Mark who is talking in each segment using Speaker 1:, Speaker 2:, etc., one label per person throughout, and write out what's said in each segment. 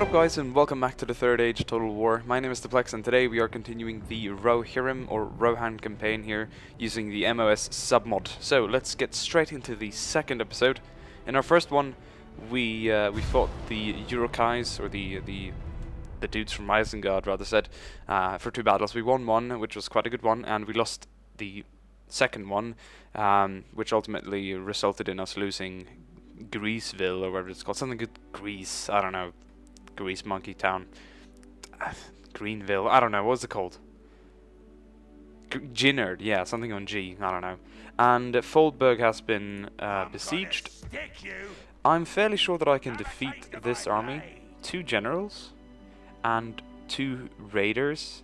Speaker 1: up guys, and welcome back to the third age of Total War. My name is Diplex, and today we are continuing the Rohirrim or Rohan campaign here using the MOS submod. So let's get straight into the second episode. In our first one we fought the Urukais, or the dudes from Isengard rather said, for 2 battles. We won one, which was quite a good one, and we lost the second one, which ultimately resulted in us losing Greaseville, or whatever it's called. Something good, Grease, I don't know. Grease Monkey Town. Greenville, I don't know, what was it called? Ginnard, yeah, something on G, I don't know. And Foldberg has been besieged. I'm fairly sure that I can defeat this army. 2 generals and 2 raiders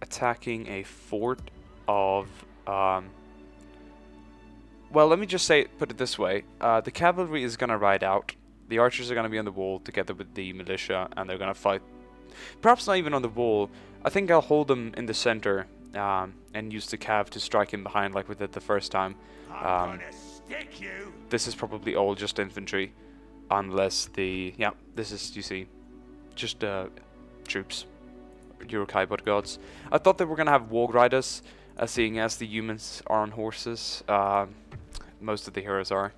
Speaker 1: attacking a fort of well, let me just put it this way. The cavalry is gonna ride out. The archers are going to be on the wall together with the militia, and they're going to fight. Perhaps not even on the wall. I think I'll hold them in the center and use the cav to strike in behind like we did the first time. This is probably all just infantry, unless the... yeah, this is, you see, just troops. Urukai bodyguards. I thought they were going to have warg riders, seeing as the humans are on horses. Most of the heroes are,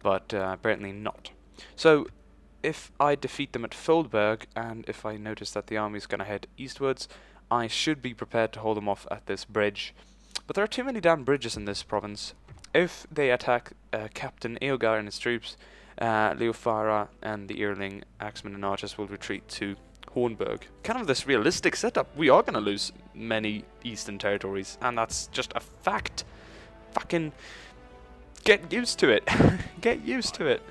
Speaker 1: but apparently not. So, if I defeat them at Foldberg, and if I notice that the army is going to head eastwards, I should be prepared to hold them off at this bridge. But there are too many damn bridges in this province. If they attack Captain Eogar and his troops, Leofara and the Earling, Axemen and Archers will retreat to Hornburg. Kind of this realistic setup. We are going to lose many eastern territories, and that's just a fact. Fucking get used to it. Get used to it.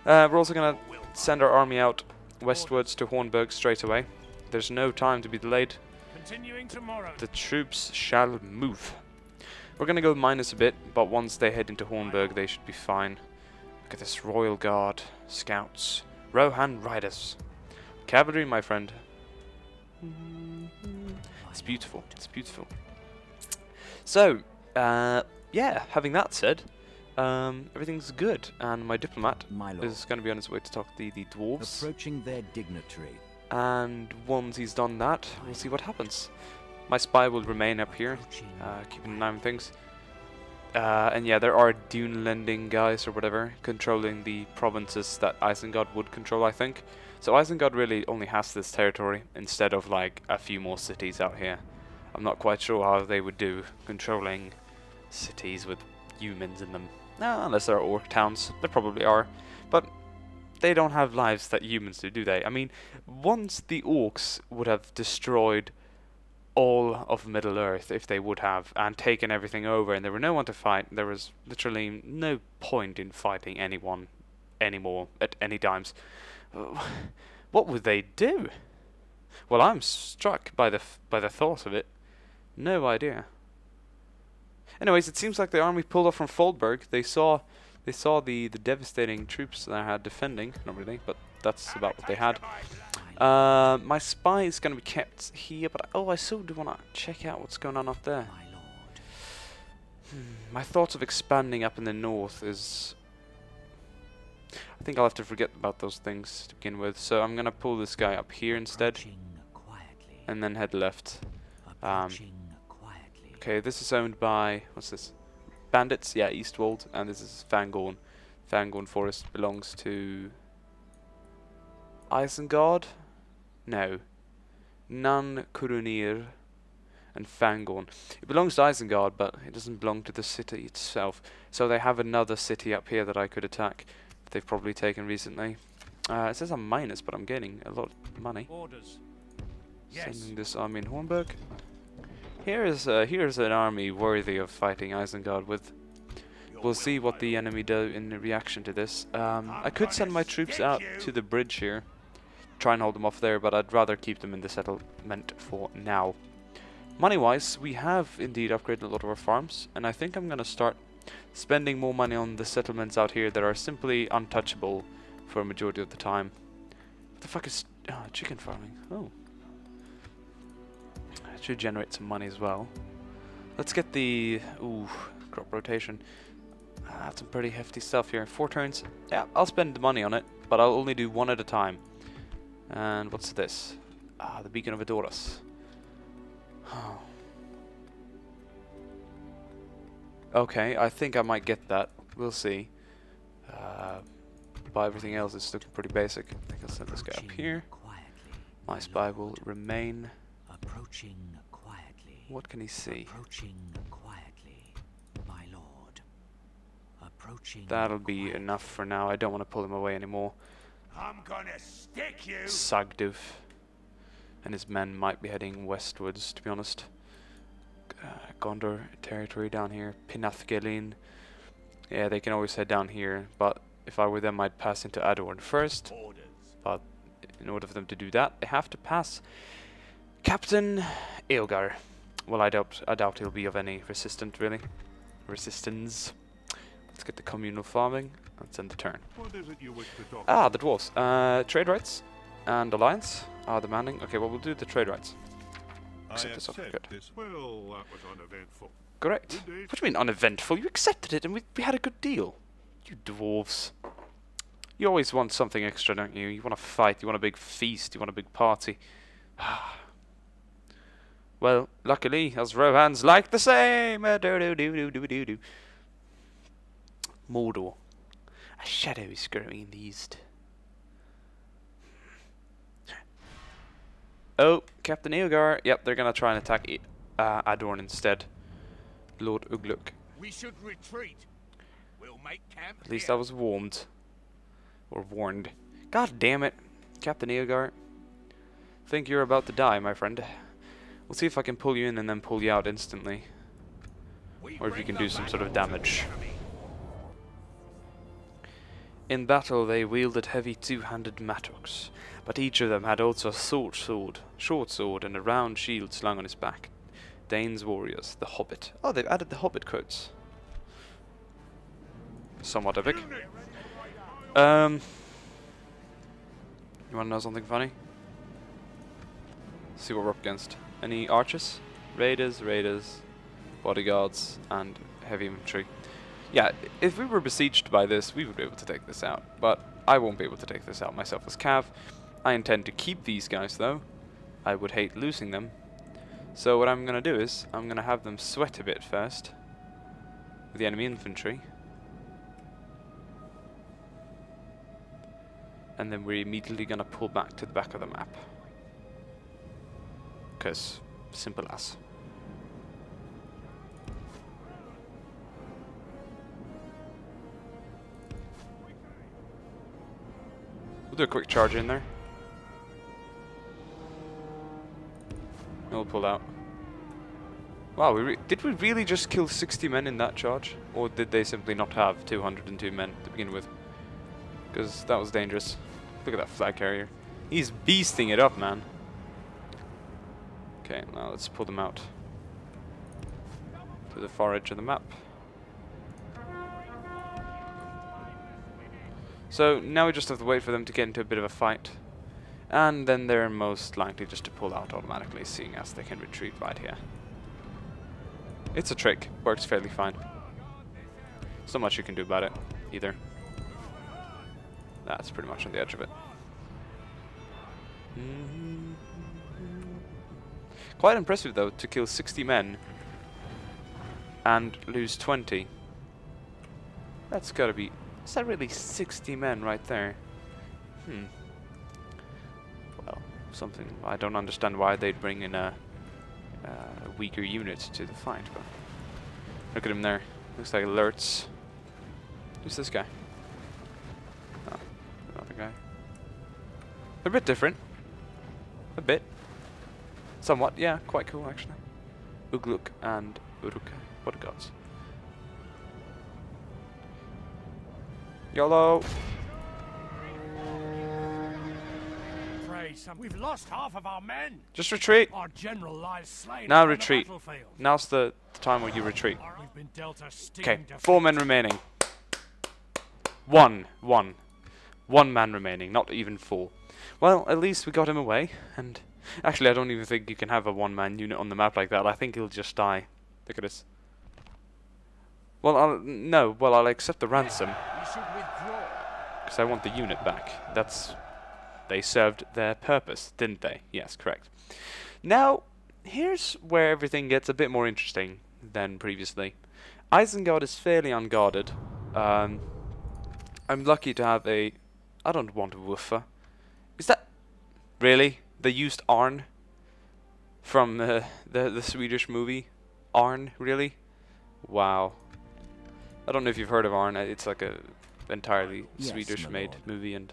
Speaker 1: We're also going to send our army out westwards to Hornburg straight away. There's no time to be delayed. The troops shall move. We're going to go minus a bit, but once they head into Hornburg, they should be fine. Look at this Royal Guard, Scouts, Rohan Riders. Cavalry, my friend. It's beautiful. It's beautiful. So, yeah, having that said, everything's good, and my diplomat is going to be on his way to talk to the dwarves.
Speaker 2: Approaching their dignitary. And
Speaker 1: once he's done that, we'll see what happens. My spy will remain up here, keeping an eye on things. And yeah, there are Dune lending guys or whatever controlling the provinces that Isengard would control, I think. So Isengard really only has this territory instead of like a few more cities out here. I'm not quite sure how they would do controlling cities with humans in them. No, unless there are orc towns. There probably are. But they don't have lives that humans do they? I mean, once the orcs would have destroyed all of Middle-earth, if they would have, and taken everything over, and there were no one to fight, there was literally no point in fighting anyone anymore at any times. What would they do? Well, I'm struck by the thought of it. No idea. Anyways, it seems like the army pulled off from Foldberg. They saw the devastating troops that I had defending. Not really, but that's about what they had. My spy is going to be kept here, but I so do want to check out what's going on up there. My thoughts of expanding up in the north is... I think I'll have to forget about those things to begin with. So I'm going to pull this guy up here instead, and then head left. Okay, this is owned by, what's this? Bandits? Yeah, Eastwold, and this is Fangorn. Fangorn Forest belongs to Isengard? No. Nan Kurunir and Fangorn. It belongs to Isengard, but it doesn't belong to the city itself. So they have another city up here that I could attack. They've probably taken recently. It says I'm minus, but I'm gaining a lot of money.
Speaker 3: Orders.
Speaker 1: Sending this army in Hornburg. Here's an army worthy of fighting Isengard with. We'll see what the enemy do in reaction to this. I could send my troops out to the bridge here, try and hold them off there, but I'd rather keep them in the settlement for now. Money-wise, we have indeed upgraded a lot of our farms, and I think I'm going to start spending more money on the settlements out here that are simply untouchable for a majority of the time. What the fuck is chicken farming? Oh. Should generate some money as well. Let's get the crop rotation. That's some pretty hefty stuff here. 4 turns. Yeah, I'll spend the money on it, but I'll only do 1 at a time. And what's this? Ah, the beacon of Odorous. Okay, I think I might get that. We'll see. But everything else is looking pretty basic. I think I'll send this guy up here. My spy will remain.
Speaker 2: Approaching quietly.
Speaker 1: What can he see?
Speaker 2: Approaching quietly, my lord. Approaching.
Speaker 1: That'll be enough for now. I don't want to pull him away anymore.
Speaker 3: I'm gonna stick you.
Speaker 1: Sagduf and his men might be heading westwards, to be honest. Gondor territory down here. Pinathgelin. Yeah, they can always head down here, but if I were them, I'd pass into Adorn first. But in order for them to do that, they have to pass Captain Eogar. Well, I doubt he'll be of any resistance. Let's get the communal farming. Let's end the turn.
Speaker 3: What is it you wish to talk
Speaker 1: Ah, the dwarves. Trade rights and alliance are demanding. Okay, well, we'll do the trade rights. Accept this offer. Good.
Speaker 3: Well, that was uneventful.
Speaker 1: Correct. What do you mean uneventful? You accepted it and we had a good deal. You dwarves. You always want something extra, don't you? You want to fight, you want a big feast, you want a big party. Well, luckily, us Rohans like the same. Do. Mordor. A shadow is growing in the east. Oh, Captain Eogar. Yep, they're gonna try and attack Adorn instead. Lord Ugluk.
Speaker 3: We should retreat. We'll make camp.
Speaker 1: At least I was warned. Or warned. God damn it. Captain Eogar. Think you're about to die, my friend. We'll see if I can pull you in and then pull you out instantly. Or if you can do some sort of damage. In battle they wielded heavy two-handed mattocks, but each of them had also a short sword, and a round shield slung on his back. Dane's warriors, the Hobbit. Oh, they've added the Hobbit quotes. Somewhat epic. You wanna know something funny? See what we're up against. Any archers? Raiders, bodyguards, and heavy infantry. Yeah, if we were besieged by this, we would be able to take this out. But I won't be able to take this out myself as Cav. I intend to keep these guys, though. I would hate losing them. So what I'm going to do is, I'm going to have them sweat a bit first. With the enemy infantry. And then we're immediately going to pull back to the back of the map. Because, simple as. We'll do a quick charge in there. And we'll pull out. Wow, did we really just kill 60 men in that charge? Or did they simply not have 202 men to begin with? Because that was dangerous. Look at that flag carrier. He's beasting it up, man. Okay, now let's pull them out. To the far edge of the map. So now we just have to wait for them to get into a bit of a fight. And then they're most likely just to pull out automatically, seeing as they can retreat right here. It's a trick. Works fairly fine. So much you can do about it, either. That's pretty much on the edge of it. Quite impressive, though, to kill 60 men and lose 20. That's gotta be... Is that really 60 men right there? Well, something... I don't understand why they'd bring in a weaker unit to the fight, but... Look at him there. Looks like alerts. Who's this guy? Oh, another guy. They're a bit different. A bit. Somewhat, yeah, quite cool actually. Ugluk and Uruk bodyguards. YOLO!
Speaker 3: We've lost half of our men.
Speaker 1: Just retreat.
Speaker 3: Our general lies slain.
Speaker 1: Now retreat. Now's the time where you retreat.
Speaker 3: We've been dealt a stinging
Speaker 1: Okay,
Speaker 3: defeat.
Speaker 1: 4 men remaining. One man remaining, not even 4. Well, at least we got him away, and actually I don't even think you can have a one-man unit on the map like that. I think he'll just die. Look at this. Well, I'll accept the ransom.
Speaker 3: We should withdraw.
Speaker 1: Because I want the unit back. That's They served their purpose, didn't they? Yes, correct. Now, here's where everything gets a bit more interesting than previously. Isengard is fairly unguarded. I'm lucky to have a... I don't want a woofer. Is that... Really? They used Arn? From the Swedish movie? Arn? Really? Wow. I don't know if you've heard of Arn. It's like a entirely Swedish-made movie and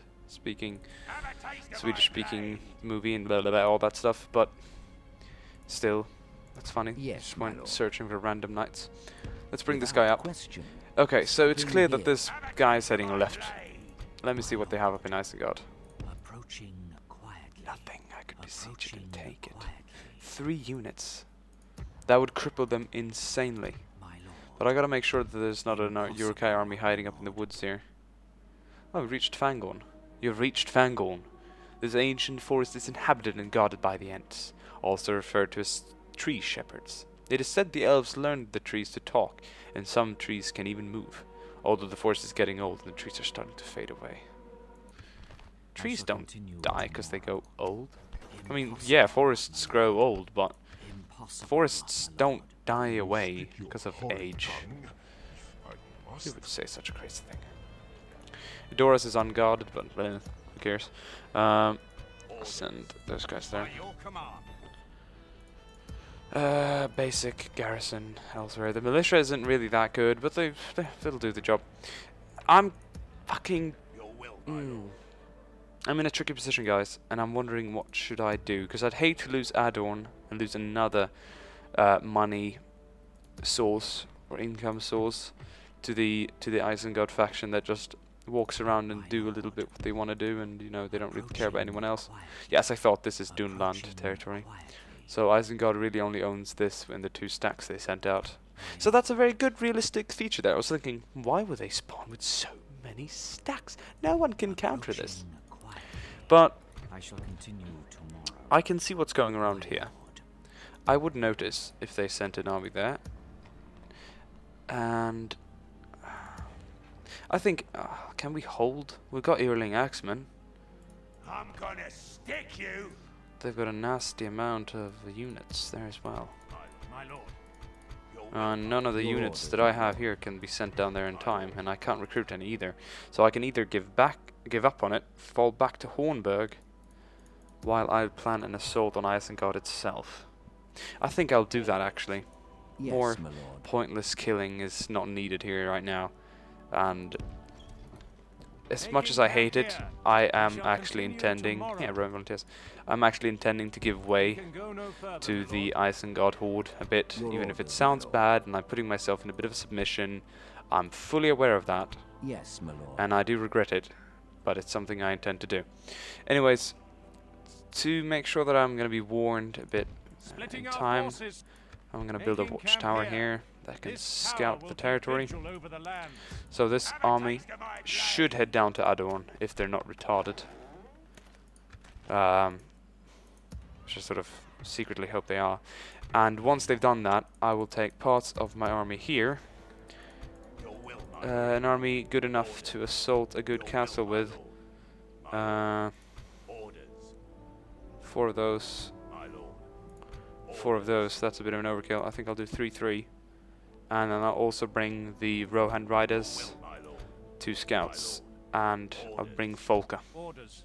Speaker 1: Swedish-speaking movie and blah, blah, blah, all that stuff. But still, that's funny.
Speaker 2: Yes,
Speaker 1: Just
Speaker 2: my
Speaker 1: went
Speaker 2: lord.
Speaker 1: searching for random knights. Let's bring this guy
Speaker 2: Without
Speaker 1: up.
Speaker 2: question.
Speaker 1: Okay, so it's
Speaker 2: Bring
Speaker 1: clear
Speaker 2: him
Speaker 1: that
Speaker 2: here.
Speaker 1: this guy is heading left. Let me see what they have up in Isengard.
Speaker 2: Approaching quietly.
Speaker 1: Nothing. I could besiege it and
Speaker 2: Approaching
Speaker 1: take it.
Speaker 2: quietly.
Speaker 1: 3 units. That would cripple them insanely.
Speaker 2: My lord.
Speaker 1: But I gotta make sure that there's not an Urukai army hiding up in the woods here. Oh, we've reached Fangorn. You've reached Fangorn. This ancient forest is inhabited and guarded by the Ents, also referred to as tree shepherds. It is said the elves learned the trees to talk, and some trees can even move. Although the forest is getting old and the trees are starting to fade away. Trees
Speaker 2: shall
Speaker 1: don't
Speaker 2: continue
Speaker 1: die because they go old. I mean,
Speaker 2: Impossible,
Speaker 1: yeah, forests grow old, but
Speaker 2: Impossible,
Speaker 1: forests
Speaker 2: my
Speaker 1: don't
Speaker 2: lord.
Speaker 1: die away
Speaker 4: Speak your
Speaker 1: because of
Speaker 4: horrid
Speaker 1: age.
Speaker 4: tongue. I must
Speaker 1: Who would say such a crazy thing? Odorous is unguarded, but who cares? Send those guys there.
Speaker 3: By your command.
Speaker 1: Basic garrison elsewhere. The militia isn't really that good, but they'll do the job. I'm fucking...
Speaker 3: Your will, my lord.
Speaker 1: I'm in a tricky position, guys, and I'm wondering what should I do, because I'd hate to lose Adorn and lose another money source or income source to the Isengard faction that just walks around and do a little bit what they want to do, and you know they don't really care about anyone else. Yes, I thought this is Dunland territory. So Isengard really only owns this in the 2 stacks they sent out. So that's a very good realistic feature there. I was thinking, why would they spawn with so many stacks? No one can counter this. But
Speaker 2: I shall continue tomorrow.
Speaker 1: I can see what's going around here. I would notice if they sent an army there. And I think, can we hold? We've got Earling Axemen.
Speaker 3: I'm gonna stick you.
Speaker 1: They've got a nasty amount of units there as well.
Speaker 3: My lord. Your will,
Speaker 1: None of the
Speaker 2: Your
Speaker 1: units
Speaker 2: orders,
Speaker 1: that I have here can be sent down there in time, and I can't recruit any either. So I can either give up on it, fall back to Hornburg, while I plan an assault on Isengard itself. I think I'll do that actually.
Speaker 2: Yes,
Speaker 1: More
Speaker 2: my lord.
Speaker 1: pointless killing is not needed here right now, and as much as I hate it, I am actually intending... Yeah, Rohan volunteers. I'm actually intending to give way
Speaker 3: can go no further,
Speaker 1: to
Speaker 3: my
Speaker 1: the
Speaker 3: lord.
Speaker 1: Isengard horde a bit,
Speaker 2: Your
Speaker 1: even if it
Speaker 2: orders,
Speaker 1: sounds
Speaker 2: my lord.
Speaker 1: bad and I'm putting myself in a bit of a submission. I'm fully aware of that,
Speaker 2: Yes, my lord.
Speaker 1: and I do regret it, but it's something I intend to do. Anyways, to make sure that I'm going to be warned a bit
Speaker 3: Splitting
Speaker 1: in
Speaker 3: our
Speaker 1: time,
Speaker 3: forces.
Speaker 1: I'm going to build a
Speaker 3: Making camp
Speaker 1: watchtower
Speaker 3: here.
Speaker 1: here that can
Speaker 3: This tower
Speaker 1: scout
Speaker 3: will
Speaker 1: the
Speaker 3: keep
Speaker 1: territory.
Speaker 3: vigil over the lands.
Speaker 1: So this army
Speaker 3: Taste of my blood.
Speaker 1: should head down to Adorn if they're not retarded. Which I sort of secretly hope they are. And once they've done that, I will take parts of my army here.
Speaker 3: Your will, my lord.
Speaker 1: An army good enough to assault a good castle with.
Speaker 3: Orders,
Speaker 1: 4 of those.
Speaker 3: my lord.
Speaker 1: 4 of those. That's a bit of an overkill. I think I'll do 3-3. And then I'll also bring the Rohan riders,
Speaker 3: Will, my lord.
Speaker 1: 2 scouts, and I'll bring Folka.
Speaker 3: Orders.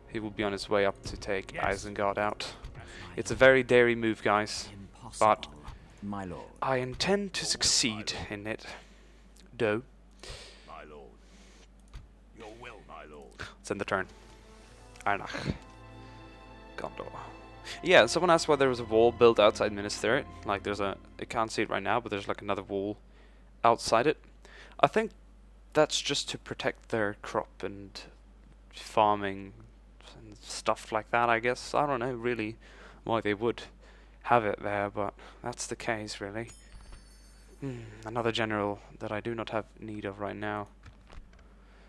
Speaker 1: He will be on his way up to take
Speaker 3: Yes.
Speaker 1: Isengard out. It's a very daring move, guys, but
Speaker 2: Impossible, my lord.
Speaker 1: I intend to succeed in it. Do.
Speaker 3: My lord. Your will, my lord.
Speaker 1: It's end the turn. Arnach. Gondor. Yeah, someone asked why there was a wall built outside Minas Tirith. Like, there's a... I can't see it right now, but there's like another wall outside it. I think that's just to protect their crop and farming and stuff like that, I guess. I don't know really why they would have it there, but that's the case, really. Another general that I do not have need of right now.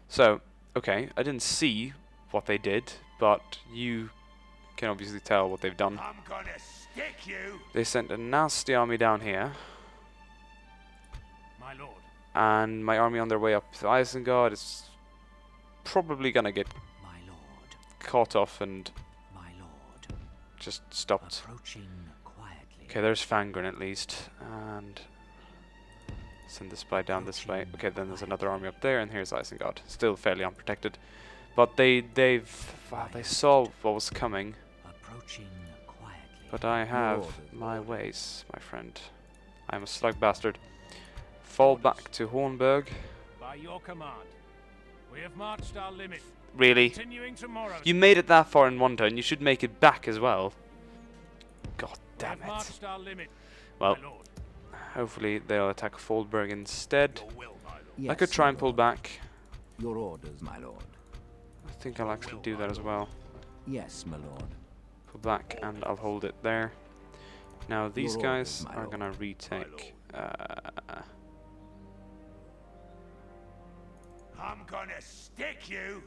Speaker 1: So, okay, I didn't see what they did, but you can obviously tell what they've done.
Speaker 3: I'm gonna stick you.
Speaker 1: They sent a nasty army down here,
Speaker 3: My lord.
Speaker 1: and my army on their way up to Isengard is probably gonna get
Speaker 2: My lord.
Speaker 1: caught off and
Speaker 2: My lord.
Speaker 1: just stopped.
Speaker 2: Approaching quietly.
Speaker 1: Okay, there's Fangren at least, and send the spy down this way. Okay, then there's another army up there, and here's Isengard, still fairly unprotected. But they saw what was coming.
Speaker 2: Approaching quietly.
Speaker 1: But I have my ways, my friend. I'm a slug bastard. Fall back to Hornburg.
Speaker 3: By your command, we have marched our limit.
Speaker 1: Really?
Speaker 3: Continuing tomorrow.
Speaker 1: You made it that far in one turn, you should make it back as well. God damn
Speaker 3: We have
Speaker 1: it.
Speaker 3: marched our limit,
Speaker 1: Well,
Speaker 3: my lord.
Speaker 1: hopefully they'll attack Foldberg instead.
Speaker 3: Your will, my lord.
Speaker 2: Yes,
Speaker 1: I could try
Speaker 2: my
Speaker 1: and pull
Speaker 2: lord.
Speaker 1: back.
Speaker 2: Your orders, my lord.
Speaker 1: I think I'll actually do that as well.
Speaker 2: Yes, my lord.
Speaker 1: Pull back and I'll hold it there. Now these
Speaker 2: Your
Speaker 1: guys
Speaker 2: orders, my
Speaker 1: are
Speaker 2: lord.
Speaker 1: gonna retake.
Speaker 3: I'm gonna stick you.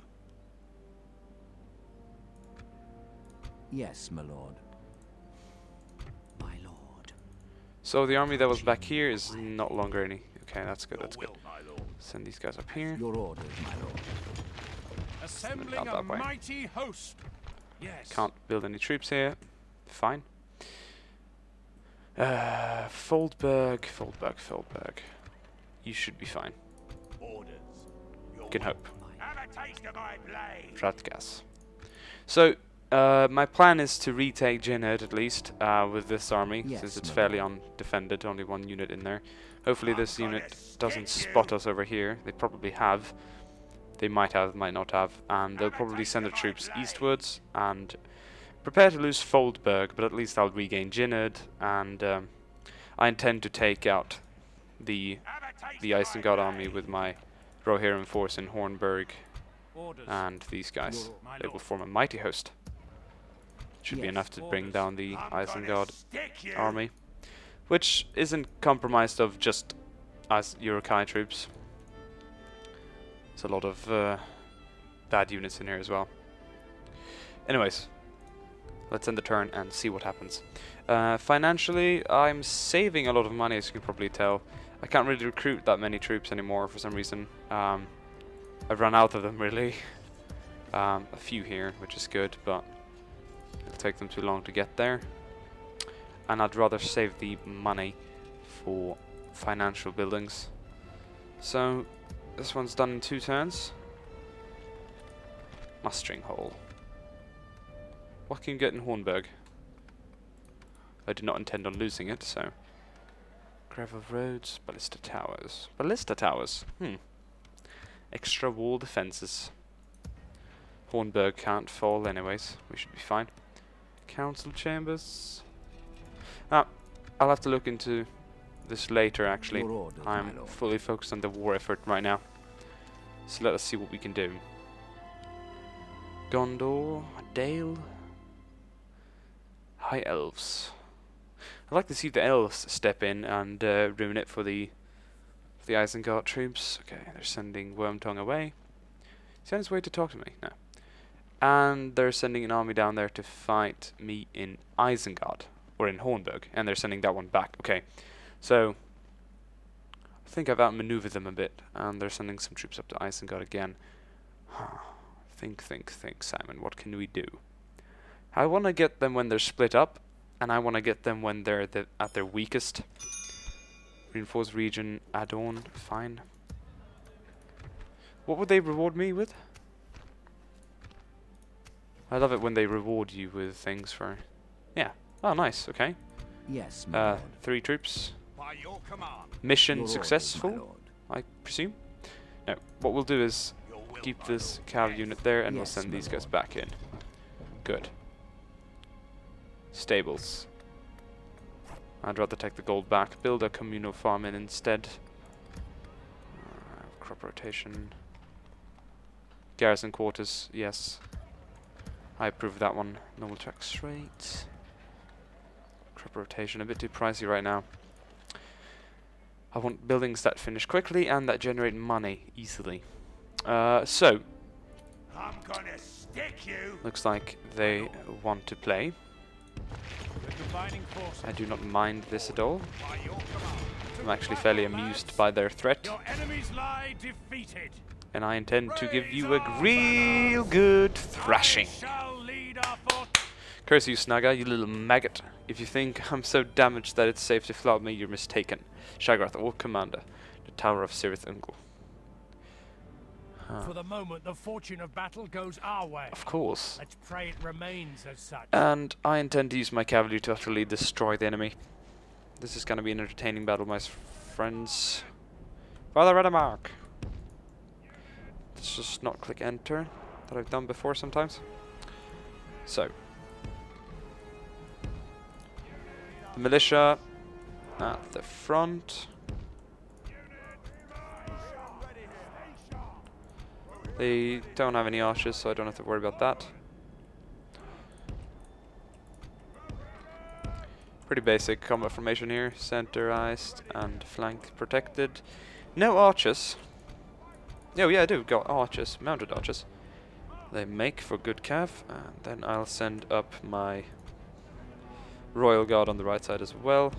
Speaker 2: Yes, my lord. My lord.
Speaker 1: So the army that was back here is not longer any. Okay, that's good, that's good.
Speaker 3: Will, my lord.
Speaker 1: Send these guys up here.
Speaker 2: Your orders, my lord.
Speaker 3: Assembling
Speaker 1: Not
Speaker 3: a
Speaker 1: that way.
Speaker 3: mighty host. Yes.
Speaker 1: Can't build any troops here. Fine. Foldberg. You should be fine.
Speaker 3: Orders. Your
Speaker 1: Can
Speaker 3: will.
Speaker 1: hope.
Speaker 3: Have a taste of my blade.
Speaker 1: Ratgas. So, my plan is to retake Jinned at least with this army,
Speaker 2: Yes,
Speaker 1: since it's
Speaker 2: my
Speaker 1: fairly
Speaker 2: lord.
Speaker 1: undefended, only one unit in there. Hopefully this
Speaker 3: I'm gonna
Speaker 1: unit doesn't
Speaker 3: stick
Speaker 1: spot
Speaker 3: you.
Speaker 1: us over here. They probably have. They might have, might not have. And they'll
Speaker 3: Have a
Speaker 1: probably
Speaker 3: taste
Speaker 1: send their
Speaker 3: of my
Speaker 1: troops
Speaker 3: blade.
Speaker 1: eastwards and prepare to lose Foldberg, but at least I'll regain Jinned, and I intend to take out the
Speaker 3: Have a taste
Speaker 1: the
Speaker 3: of my
Speaker 1: Isengard army
Speaker 3: blade.
Speaker 1: with my Rohirrim force in Hornburg
Speaker 3: Orders.
Speaker 1: and these guys.
Speaker 3: My
Speaker 1: They will
Speaker 3: lord.
Speaker 1: form a mighty host. Should be
Speaker 2: Yes.
Speaker 1: enough to bring
Speaker 3: Orders.
Speaker 1: down the
Speaker 3: I'm gonna
Speaker 1: Isengard
Speaker 3: stick you.
Speaker 1: army, which isn't compromised of just us Urukai troops. There's a lot of bad units in here as well. Anyways, let's end the turn and see what happens. Financially, I'm saving a lot of money, as you can probably tell. I can't really recruit that many troops anymore for some reason. I've run out of them, really. A few here, which is good, but it'll take them too long to get there. And I'd rather save the money for financial buildings. So, this one's done in 2 turns. Mustering hole. What can you get in Hornburg? I did not intend on losing it, so... Gravel roads, ballista towers. Ballista towers? Extra wall defenses. Hornburg can't fall anyways. We should be fine. Council chambers. I'll have to look into this later, actually.
Speaker 2: Your orders, my
Speaker 1: I'm
Speaker 2: lord.
Speaker 1: fully focused on the war effort right now. So let us see what we can do. Gondor, Dale, High Elves. I'd like to see the elves step in and ruin it for the Isengard troops. Okay, they're sending Wormtongue away. Is he on his way to talk to me? No. And they're sending an army down there to fight me in Isengard, or in Hornburg, and they're sending that one back. Okay, so I think I've outmaneuvered them a bit, and they're sending some troops up to Isengard again. Think, Simon, what can we do? I want to get them when they're split up, and I want to get them when they're at their weakest. Reinforced region, add-on, fine. What would they reward me with? I love it when they reward you with things for... Yeah. Oh, nice. Okay.
Speaker 2: Yes, my lord.
Speaker 1: 3 troops.
Speaker 3: By your command.
Speaker 1: Mission
Speaker 2: Your orders, my
Speaker 1: successful,
Speaker 2: lord.
Speaker 1: I presume. No. What we'll do is
Speaker 3: Your will,
Speaker 1: keep
Speaker 3: my
Speaker 1: this
Speaker 3: lord.
Speaker 1: cav
Speaker 3: Yes.
Speaker 1: unit there, and we'll
Speaker 2: Yes,
Speaker 1: send
Speaker 2: my
Speaker 1: these guys
Speaker 2: lord.
Speaker 1: back in. Good. Stables. I'd rather take the gold back. Build a communal farm in instead. Crop rotation. Garrison quarters, yes. I approve that one. Normal track straight. Crop rotation, a bit too pricey right now. I want buildings that finish quickly and that generate money easily. So,
Speaker 3: I'm gonna stick you.
Speaker 1: looks like they want to play.
Speaker 3: We're combining forces.
Speaker 1: I do not mind this at all.
Speaker 3: By your command.
Speaker 1: I'm actually fairly amused by their threat.
Speaker 3: Your enemies lie defeated.
Speaker 1: and I intend to give you a real good thrashing.
Speaker 3: Shall lead our force.
Speaker 1: Curse you, Snagga, you little maggot. If you think I'm so damaged that it's safe to flout me, you're mistaken. Shagrath, Old Commander, the Tower of Sirith Ungol.
Speaker 3: For the moment, the fortune of battle goes our way.
Speaker 1: Of course.
Speaker 3: Let's pray it remains as such.
Speaker 1: And I intend to use my cavalry to utterly destroy the enemy. This is going to be an entertaining battle, my friends. Father Redamark. Let's just not click enter, that I've done before sometimes. So. The militia at the front. They don't have any archers, so I don't have to worry about that. Pretty basic combat formation here. Centerized and flank protected. No archers. Oh yeah, I do got archers, mounted archers. They make for good cav, and then I'll send up my Royal Guard on the right side as well.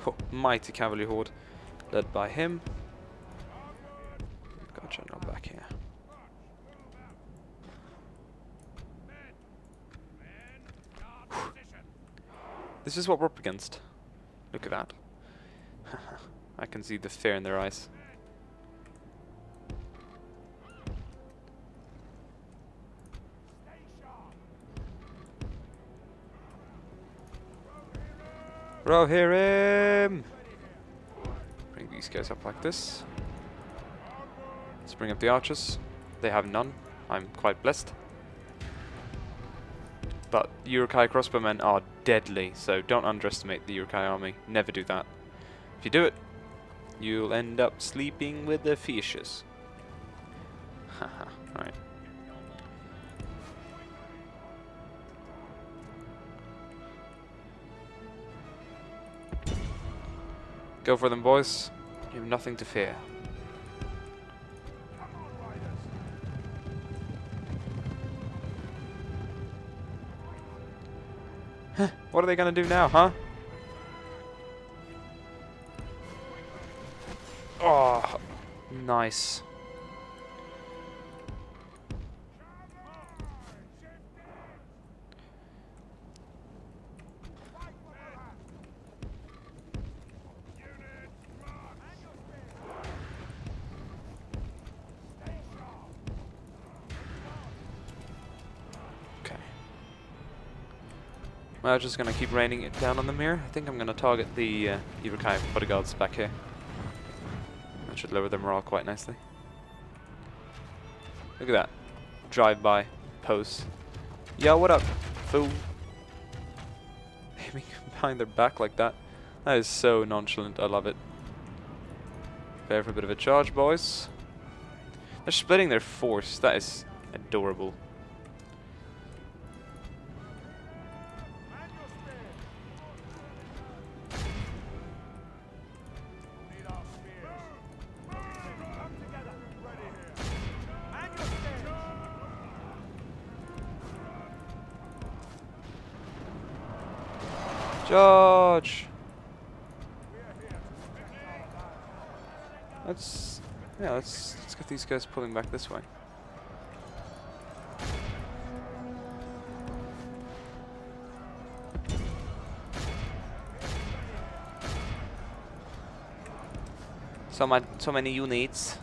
Speaker 1: Oh, mighty cavalry horde, led by him. Got general back here. This is what we're up against. Look at that. I can see the fear in their eyes. Rohirrim! Bring these guys up like this. Let's bring up the archers. They have none. I'm quite blessed. But Uruk-hai crossbowmen are deadly, so don't underestimate the Uruk-hai army. Never do that. If you do it, you'll end up sleeping with the fishes. Haha, alright. Go for them, boys. You have nothing to fear. What are they gonna do now, huh? Oh, nice. I'm just gonna keep raining it down on them here. I think I'm gonna target the Uruk-hai bodyguards back here. That should lower their morale quite nicely. Look at that. Drive-by pose. Yo, what up, fool? Aiming behind their back like that. That is so nonchalant, I love it. Prepare for a bit of a charge, boys. They're splitting their force, that is adorable. Charge! Let's get these guys pulling back this way. So many units.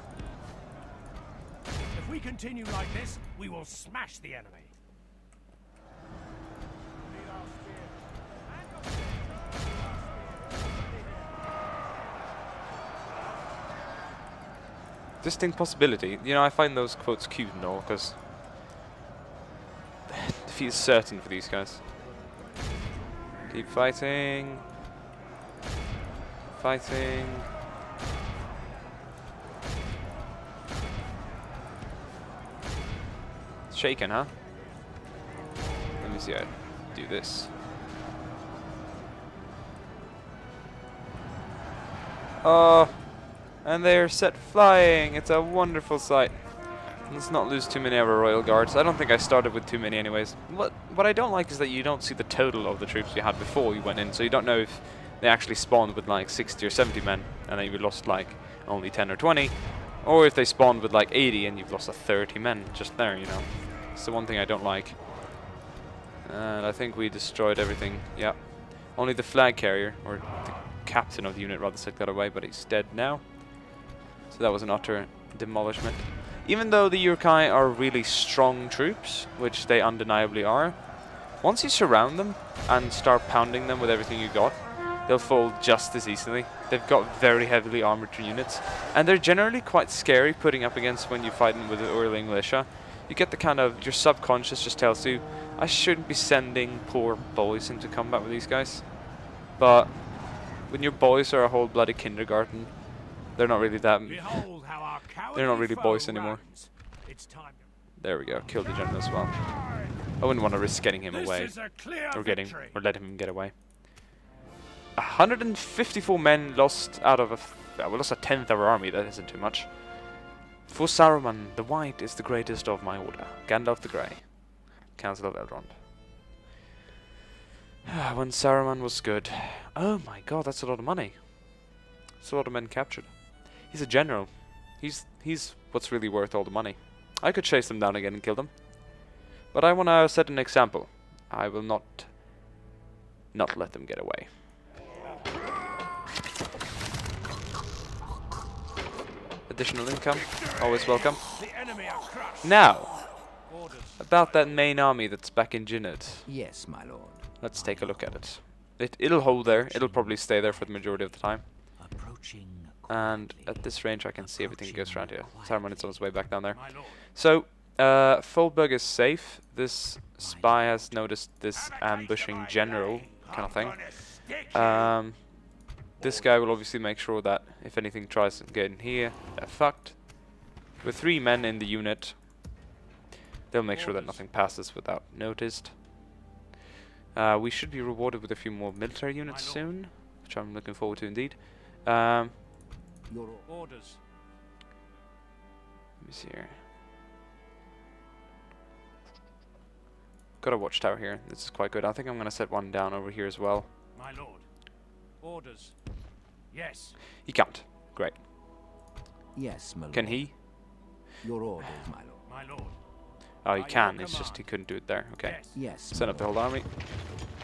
Speaker 3: If we continue like this, we will smash the enemy.
Speaker 1: Distinct possibility. You know, I find those quotes cute and all, because defeat is certain for these guys. Keep fighting. Fighting. It's shaken, huh? Let me see how to do this. Oh. And they're set flying. It's a wonderful sight. Let's not lose too many of our royal guards. I don't think I started with too many anyways. What I don't like is that you don't see the total of the troops you had before you went in, so you don't know if they actually spawned with like 60 or 70 men and then you lost like only 10 or 20, or if they spawned with like 80 and you've lost 30 men just there, you know. It's the one thing I don't like. And I think we destroyed everything. Yeah. Only the flag carrier, or the captain of the unit rather, took that away, but he's dead now. So that was an utter demolishment. Even though the Urkai are really strong troops, which they undeniably are, once you surround them and start pounding them with everything you got, they'll fall just as easily. They've got very heavily armored units, and they're generally quite scary putting up against when you fight them with the Orling militia. You get the kind of, your subconscious just tells you, I shouldn't be sending poor boys into combat with these guys. But when your boys are a whole bloody kindergarten, they're not really that. They're not really boys anymore. There we go. Killed the general as well. I wouldn't want to risk getting him away, or letting him get away. 154 men lost out of we lost a tenth of our army. That isn't too much. For Saruman, the White is the greatest of my order. Gandalf the Grey, Council of Elrond. When Saruman was good. Oh my god, that's a lot of money. That's a lot of men captured. He's a general. He's what's really worth all the money. I could chase them down again and kill them. But I want to set an example. I will not let them get away. Additional income, always welcome. Now, about that main army that's back in Jinned.
Speaker 2: Yes, my lord.
Speaker 1: Let's take a look at it. It'll hold there. It'll probably stay there for the majority of the time. And at this range I can see everything that goes around here. Saruman is on his way back down there. So, Foldberg is safe. This spy has noticed this ambushing general kind of thing. This guy will obviously make sure that if anything tries to get in here, they're fucked. With 3 men in the unit, they'll make sure that nothing passes without noticed. We should be rewarded with a few more military units soon, which I'm looking forward to indeed.
Speaker 3: Your orders.
Speaker 1: Let me see here. Got a watchtower here. This is quite good. I think I'm going to set one down over here as well.
Speaker 3: My lord. Orders. Yes.
Speaker 1: He can't. Great.
Speaker 2: Yes, my lord.
Speaker 1: Can he?
Speaker 2: Your orders, my lord.
Speaker 3: My lord.
Speaker 1: Oh, he can. It's just he couldn't do it there. Okay.
Speaker 2: Yes.
Speaker 1: Send up the whole army.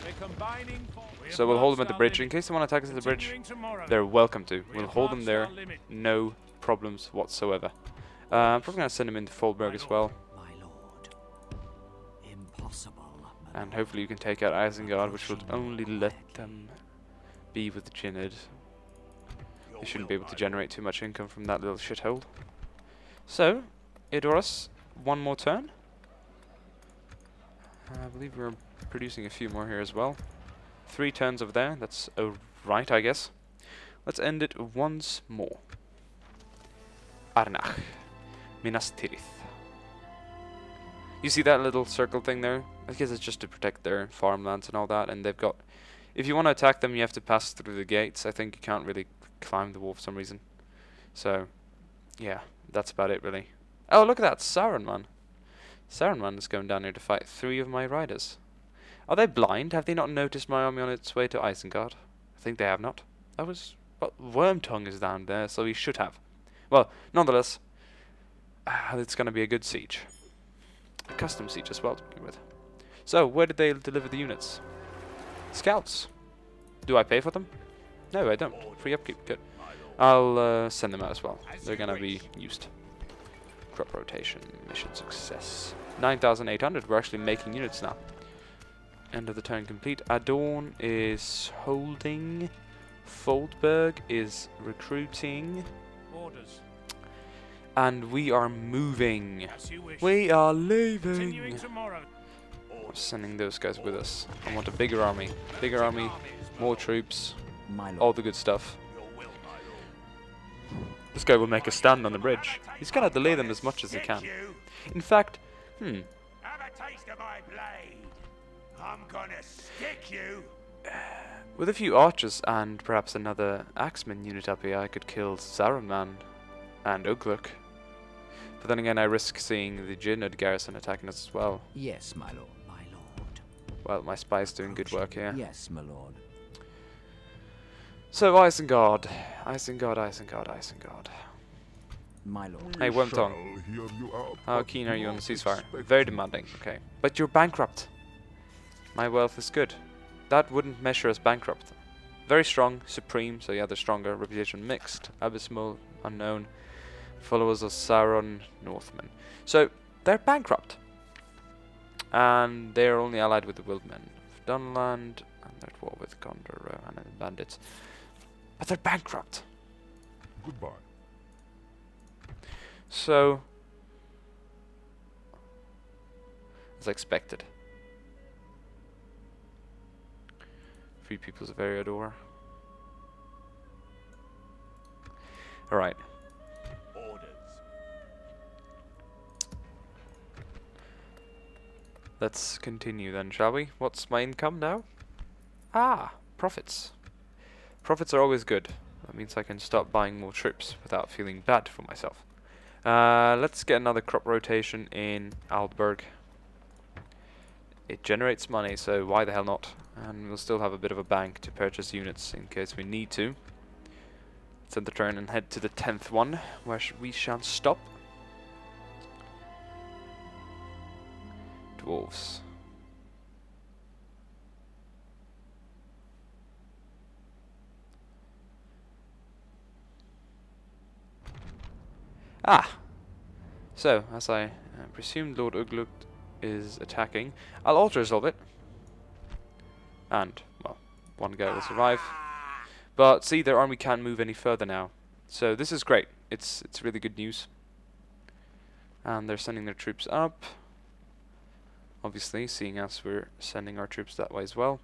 Speaker 3: They're combining
Speaker 1: So we'll hold them at the bridge. In case they want to attack us at the bridge, they're welcome to. We'll hold them there. No problems whatsoever. I'm probably going to send them into Foldberg as well.
Speaker 2: My lord. Impossible.
Speaker 1: And hopefully you can take out Isengard, which would only let them be with Jinned. They shouldn't be able to generate too much income from that little shithole. So, Odorous, one more turn. I believe we're producing a few more here as well. 3 turns over there. That's right, I guess. Let's end it once more. Arnach. Minas Tirith. You see that little circle thing there? I guess it's just to protect their farmlands and all that. And they've got... If you want to attack them, you have to pass through the gates. I think you can't really climb the wall for some reason. So, yeah. That's about it, really. Oh, look at that. Saruman. Saruman is going down here to fight 3 of my riders. Are they blind? Have they not noticed my army on its way to Isengard? I think they have not. That was... But Wormtongue is down there, so he should have. Well, nonetheless, it's going to be a good siege. A custom siege as well to begin with. So, where did they deliver the units? Scouts. Do I pay for them? No, I don't. Free upkeep. Good. I'll send them out as well. They're going to be used. Crop rotation. Mission success. 9,800. We're actually making units now. End of the turn complete. Adorn is holding. Foldberg is recruiting.
Speaker 3: Orders.
Speaker 1: And we are moving. We are leaving.
Speaker 3: Continuing tomorrow.
Speaker 1: We're sending those guys with us. I want a bigger army. Bigger army, more troops, all the good stuff. This guy will make a stand on the bridge. He's gonna delay them as much as he can. In fact,
Speaker 3: Have a taste of my blade. I'm gonna stick you.
Speaker 1: with a few archers and perhaps another axeman unit up here, I could kill Saruman and Ugluk. But then again, I risk seeing the Jinned garrison attacking us as well.
Speaker 2: Yes, my lord. My lord.
Speaker 1: Well, my spy's doing good work here.
Speaker 2: Yes, my lord.
Speaker 1: So, Isengard. Isengard, Isengard, Isengard.
Speaker 2: My lord.
Speaker 1: Hey, Wormtongue. How keen are you on the ceasefire? Very demanding, okay. But you're bankrupt. My wealth is good. That wouldn't measure as bankrupt. Very strong, supreme, so yeah, they're stronger. Reputation mixed, abysmal, unknown. Followers of Sauron, Northmen. So, they're bankrupt. And they're only allied with the Wildmen of Dunland, and they're at war with Gondor, Rohan, and the bandits. But they're bankrupt.
Speaker 4: Goodbye.
Speaker 1: So, as expected. Free peoples of Eriador. Alright.
Speaker 3: Orders.
Speaker 1: Let's continue then, shall we? What's my income now? Ah, profits. Profits are always good. That means I can stop buying more troops without feeling bad for myself. Let's get another crop rotation in Aldburg. It generates money, so why the hell not? And we'll still have a bit of a bank to purchase units in case we need to. Let's end the turn and head to the 10th one, where we shall stop. Dwarves. Ah! So, as I presumed Lord Ugluk is attacking, I'll alter his orbit. And, well, one guy will survive. But see, their army can't move any further now. So this is great. It's really good news. And they're sending their troops up. Obviously, seeing as we're sending our troops that way as well.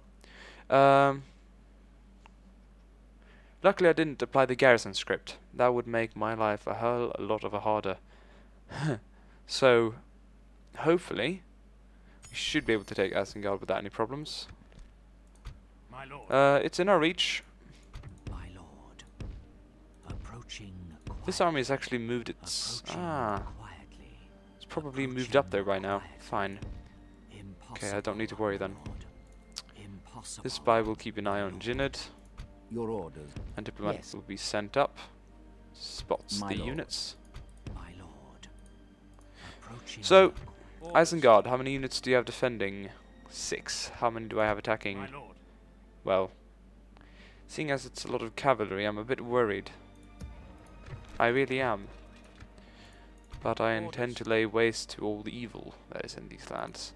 Speaker 1: Luckily I didn't apply the garrison script. That would make my life a hell a lot of a harder. So, hopefully, we should be able to take Isengard without any problems.
Speaker 3: My lord.
Speaker 1: It's in our reach.
Speaker 2: My lord. Approaching.
Speaker 1: This army has actually moved its...
Speaker 2: Quietly.
Speaker 1: It's probably moved up there by now. Fine. Okay, I don't need to worry then.
Speaker 2: Impossible.
Speaker 1: This spy will keep an eye on Jinned.
Speaker 2: Your orders.
Speaker 1: And diplomat
Speaker 2: Yes.
Speaker 1: will be sent up. Spots
Speaker 2: My
Speaker 1: the
Speaker 2: lord.
Speaker 1: units.
Speaker 2: My lord. Approaching.
Speaker 1: So, Isengard, how many units do you have defending? 6. How many do I have attacking?
Speaker 3: My lord.
Speaker 1: Well, seeing as it's a lot of cavalry, I'm a bit worried. I really am. But I intend to lay waste to all the evil that is in these lands.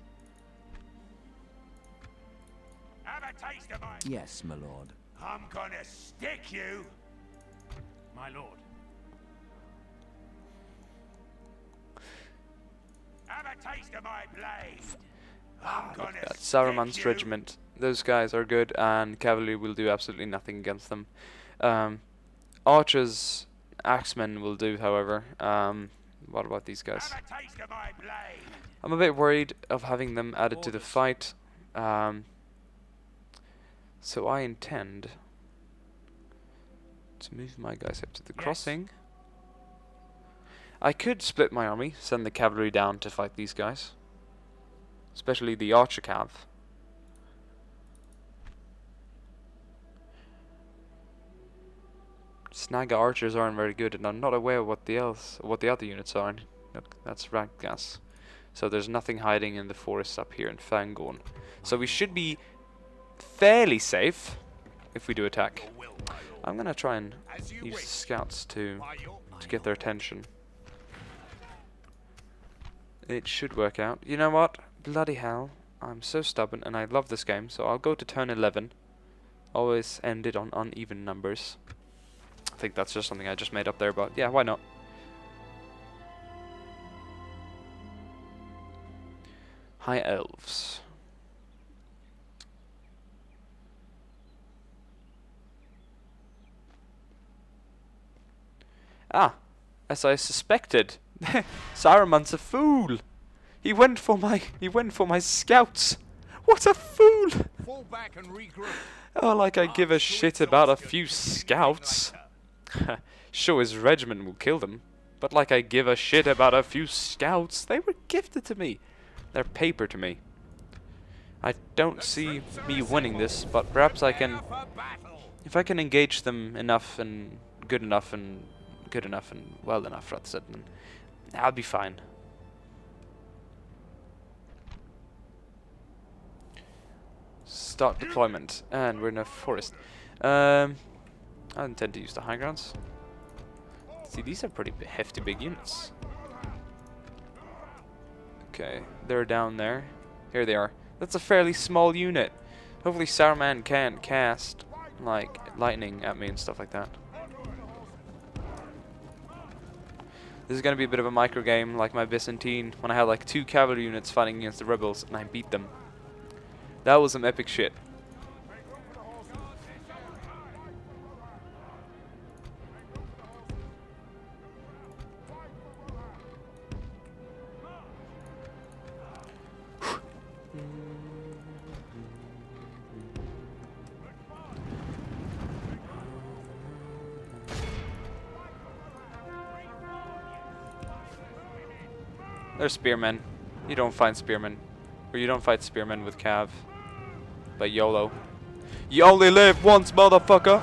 Speaker 3: Have a taste of my...
Speaker 2: Yes, my lord.
Speaker 3: I'm gonna stick you. My lord. Have a taste of my blade. I'm gonna
Speaker 1: That
Speaker 3: stick
Speaker 1: Saruman's
Speaker 3: you.
Speaker 1: regiment. Those guys are good, and cavalry will do absolutely nothing against them. Archers, axemen will do, however. What about these guys?
Speaker 3: Have a taste of my blade.
Speaker 1: I'm a bit worried of having them added to the fight. So I intend to move my guys up to the crossing. I could split my army, send the cavalry down to fight these guys. Especially the archer cav. Snaga archers aren't very good, and I'm not aware of what the other units are. Look, that's Raggas. So there's nothing hiding in the forests up here in Fangorn. So we should be fairly safe if we do attack. I'm gonna try and use scouts to get their attention. It should work out. You know what? Bloody hell. I'm so stubborn and I love this game, so I'll go to turn 11. Always end it on uneven numbers. I think that's just something I just made up there, but yeah, why not? High elves. Ah, as I suspected, Saruman's a fool. He went for my scouts. What a fool!
Speaker 3: Fall back and regroup.
Speaker 1: Oh, like I give a shit about a few scouts. Sure, his regiment will kill them, But like I give a shit about a few scouts. They were gifted to me. They're paper to me. I don't see me winning this, but perhaps I can... If I can engage them enough and good enough and well enough, rather said, then I'll be fine. Start deployment, and we're in a forest. I intend to use the high grounds. See, these are pretty hefty big units. Okay, they're down there. Here they are. That's a fairly small unit. Hopefully Saruman can't cast like lightning at me and stuff like that. This is gonna be a bit of a micro game, like my Byzantine, when I had like 2 cavalry units fighting against the rebels and I beat them. That was some epic shit. They're spearmen. You don't find spearmen. Or you don't fight spearmen with cav. But YOLO. You only live once, motherfucker!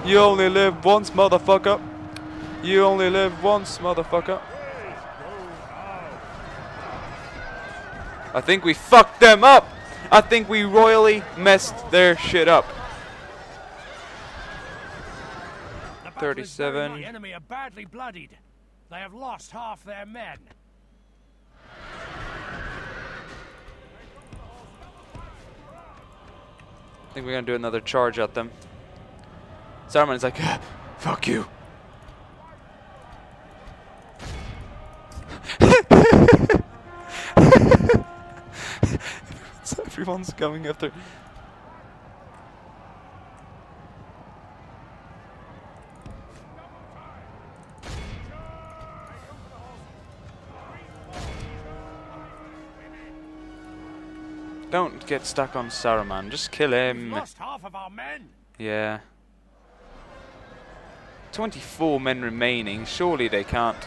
Speaker 1: You only live once, motherfucker! You only live once, motherfucker! I think we fucked them up! I think we royally messed their shit up. 37.
Speaker 3: The enemy are badly bloodied. They have lost half their men.
Speaker 1: I think we're gonna do another charge at them. Saruman's like, fuck you. So everyone's going after. Don't get stuck on Saruman, just kill him.
Speaker 3: We've lost half of our men.
Speaker 1: Yeah. 24 men remaining, surely they can't.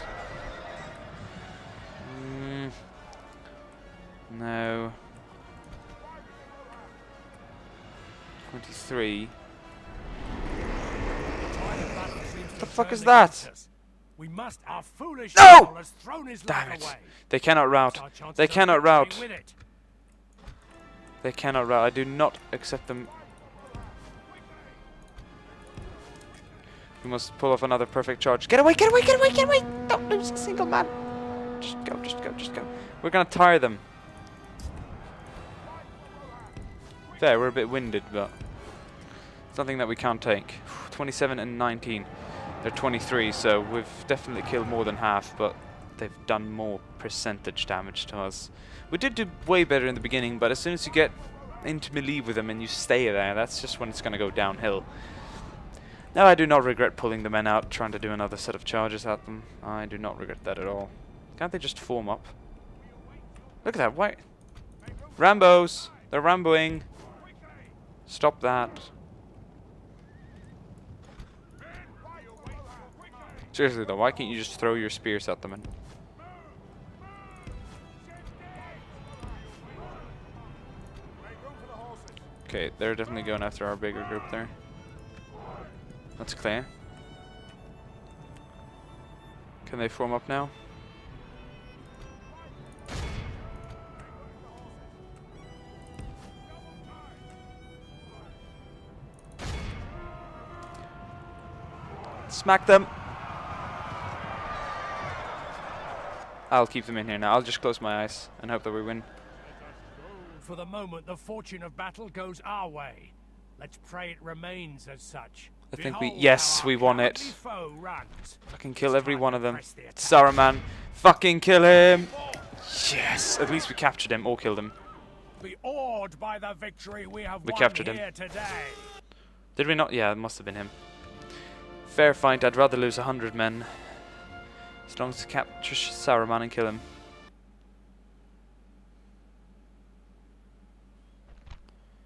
Speaker 1: No. 23. What the fuck is that?
Speaker 3: We must. Our foolish
Speaker 1: No!
Speaker 3: general has thrown his
Speaker 1: Damn
Speaker 3: life
Speaker 1: it.
Speaker 3: away.
Speaker 1: They cannot route.
Speaker 3: Our chances
Speaker 1: They
Speaker 3: of
Speaker 1: cannot
Speaker 3: victory
Speaker 1: route.
Speaker 3: with it.
Speaker 1: They cannot route. I do not accept them. We must pull off another perfect charge. Get away, get away, get away, get away! Don't lose a single man. Just go, just go, just go. We're gonna tire them. There, we're a bit winded, but something that we can't take. 27 and 19. They're 23, so we've definitely killed more than half, but they've done more percentage damage to us. We did do way better in the beginning, but as soon as you get into melee with them and you stay there, that's just when it's going to go downhill. Now, I do not regret pulling the men out, trying to do another set of charges at them. I do not regret that at all. Can't they just form up? Look at that, why? Rambos! They're ramboing! Stop that. Seriously though, why can't you just throw your spears at them? Okay, they're definitely going after our bigger group there. That's clear. Can they form up now? Smack them! I'll keep them in here now. I'll just close my eyes and hope that we win.
Speaker 3: For the moment, the fortune of battle goes our way. Let's pray it remains as such.
Speaker 1: I think we...
Speaker 3: Behold
Speaker 1: Yes,
Speaker 3: how
Speaker 1: we
Speaker 3: our
Speaker 1: won it.
Speaker 3: cowardly foe runs.
Speaker 1: Fucking kill every one of them.
Speaker 3: Press the attack.
Speaker 1: Saruman, fucking kill him! Yes! At least we captured him or killed him.
Speaker 3: Be awed by the victory we have
Speaker 1: We
Speaker 3: won
Speaker 1: captured him.
Speaker 3: here today.
Speaker 1: Did we not? Yeah, it must have been him. Fair fight. I'd rather lose 100 men. As long as we capture Saruman and kill him.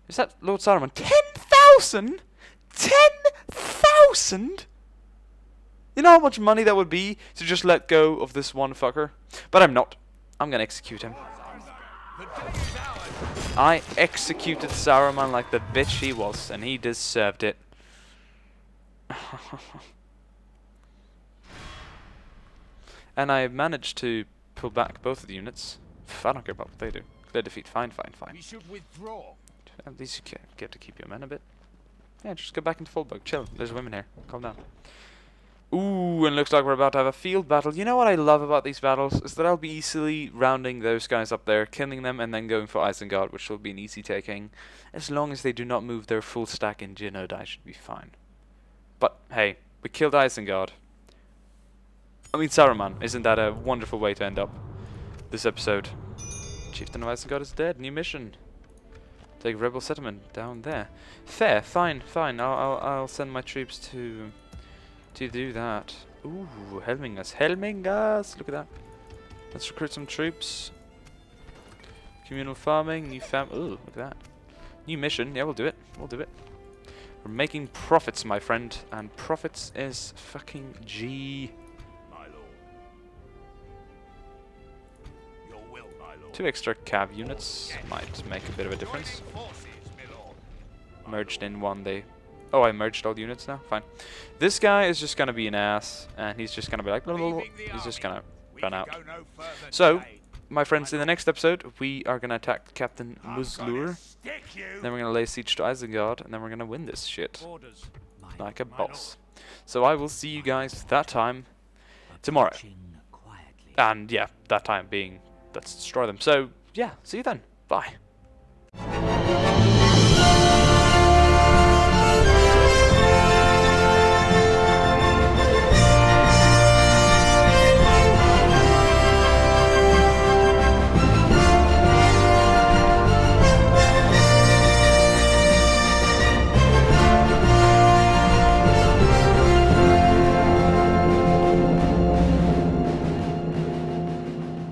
Speaker 1: Is that Lord Saruman? 10,000?! 10,000?! You know how much money that would be to just let go of this one fucker? But I'm not. I'm gonna execute him. I executed Saruman like the bitch he was, and he deserved it. And I managed to pull back both of the units. I don't care about what they do. Clear defeat. Fine, fine, fine.
Speaker 3: We should withdraw.
Speaker 1: At least you get to keep your men a bit. Yeah, just go back into full bug. Chill. There's women here. Calm down. Ooh, and looks like we're about to have a field battle. You know what I love about these battles? Is that I'll be easily rounding those guys up there, killing them, and then going for Isengard, which will be an easy taking. As long as they do not move their full stack in Jinnod, I should be fine. But, hey, we killed Isengard. I mean, Saruman. Isn't that a wonderful way to end up this episode? Chieftain of Isengard is dead. New mission. Take rebel settlement down there. Fair. Fine. Fine. I'll send my troops to do that. Ooh, Helmingas. Helmingas! Look at that. Let's recruit some troops. Communal farming. New ooh, look at that. New mission. Yeah, we'll do it. We'll do it. We're making profits, my friend. And profits is fucking G. 2 extra cav units might make a bit of a difference. Merged in one day. Oh, I merged all units now? Fine. This guy is just gonna be an ass, and he's just gonna be like, he's just gonna run out. So, my friends, in the next episode, we are gonna attack Captain Muslur. Then we're gonna lay siege to Isengard, and then we're gonna win this shit. Like a boss. So I will see you guys that time tomorrow. And yeah, that time being... let's destroy them. So, yeah, see you then. Bye.